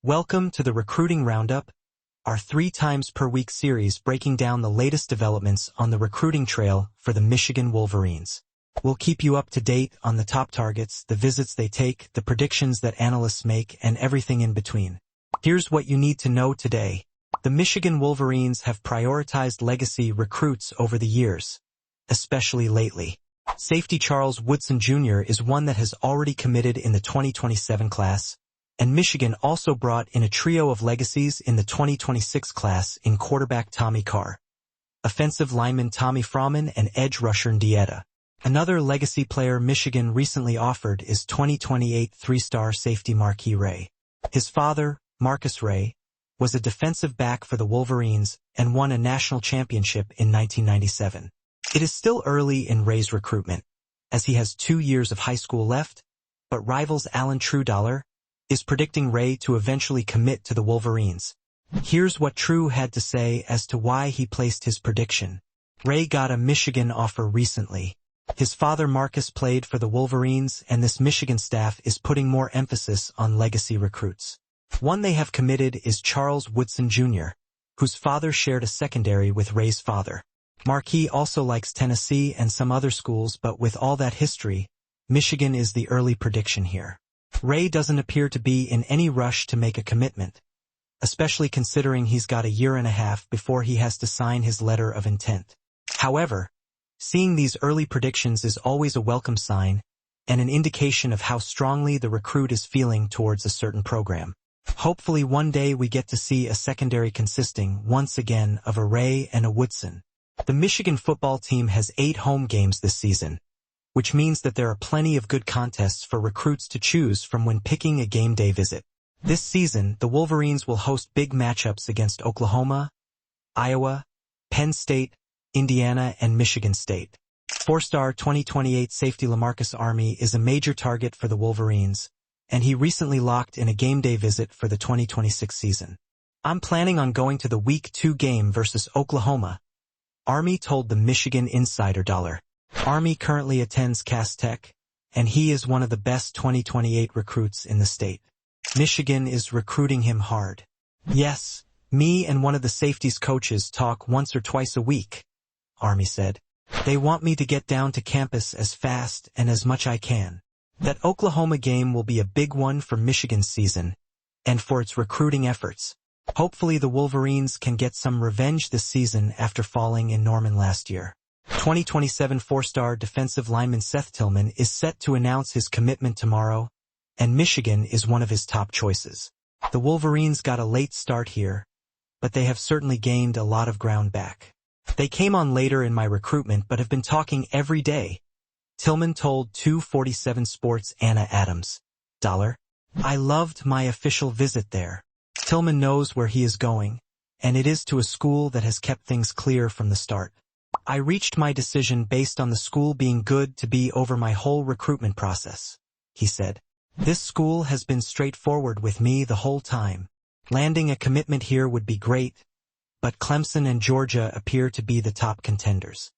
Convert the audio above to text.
Welcome to the Recruiting Roundup, our 3 times per week series breaking down the latest developments on the recruiting trail for the Michigan Wolverines. We'll keep you up to date on the top targets, the visits they take, the predictions that analysts make, and everything in between. Here's what you need to know today. The Michigan Wolverines have prioritized legacy recruits over the years, especially lately. Safety Charles Woodson Jr. is one that has already committed in the 2027 class, and Michigan also brought in a trio of legacies in the 2026 class in quarterback Tommy Carr, offensive lineman Tommy Froman, and edge rusher Ndieta. Another legacy player Michigan recently offered is 2028 3-star safety Marquis Ray. His father, Marcus Ray, was a defensive back for the Wolverines and won a national championship in 1997. It is still early in Ray's recruitment, as he has 2 years of high school left, but rivals Alan Trudollar is predicting Ray to eventually commit to the Wolverines. Here's what True had to say as to why he placed his prediction. Ray got a Michigan offer recently. His father Marcus played for the Wolverines, and this Michigan staff is putting more emphasis on legacy recruits. One they have committed is Charles Woodson Jr., whose father shared a secondary with Ray's father. Marquis also likes Tennessee and some other schools, but with all that history, Michigan is the early prediction here. Ray doesn't appear to be in any rush to make a commitment, especially considering he's got a year and a half before he has to sign his letter of intent. However, seeing these early predictions is always a welcome sign and an indication of how strongly the recruit is feeling towards a certain program. Hopefully one day we get to see a secondary consisting once again of a Ray and a Woodson. The Michigan football team has 8 home games this season, which means that there are plenty of good contests for recruits to choose from when picking a game day visit. This season, the Wolverines will host big matchups against Oklahoma, Iowa, Penn State, Indiana, and Michigan State. 4-star 2028 safety LaMarcus Army is a major target for the Wolverines, and he recently locked in a game day visit for the 2026 season. "I'm planning on going to the Week 2 game versus Oklahoma," Army told the Michigan Insider Dollar. Army currently attends Cass Tech, and he is one of the best 2028 recruits in the state. Michigan is recruiting him hard. "Yes, me and one of the safeties coaches talk once or twice a week," Army said. "They want me to get down to campus as fast and as much I can." That Oklahoma game will be a big one for Michigan's season, and for its recruiting efforts. Hopefully the Wolverines can get some revenge this season after falling in Norman last year. 2027 4-star defensive lineman Seth Tillman is set to announce his commitment tomorrow, and Michigan is one of his top choices. The Wolverines got a late start here, but they have certainly gained a lot of ground back. "They came on later in my recruitment but have been talking every day," Tillman told 247 Sports' Anna Adams. Dollar. "I loved my official visit there." Tillman knows where he is going, and it is to a school that has kept things clear from the start. "I reached my decision based on the school being good to be over my whole recruitment process," he said. "This school has been straightforward with me the whole time. Landing a commitment here would be great, but Clemson and Georgia appear to be the top contenders."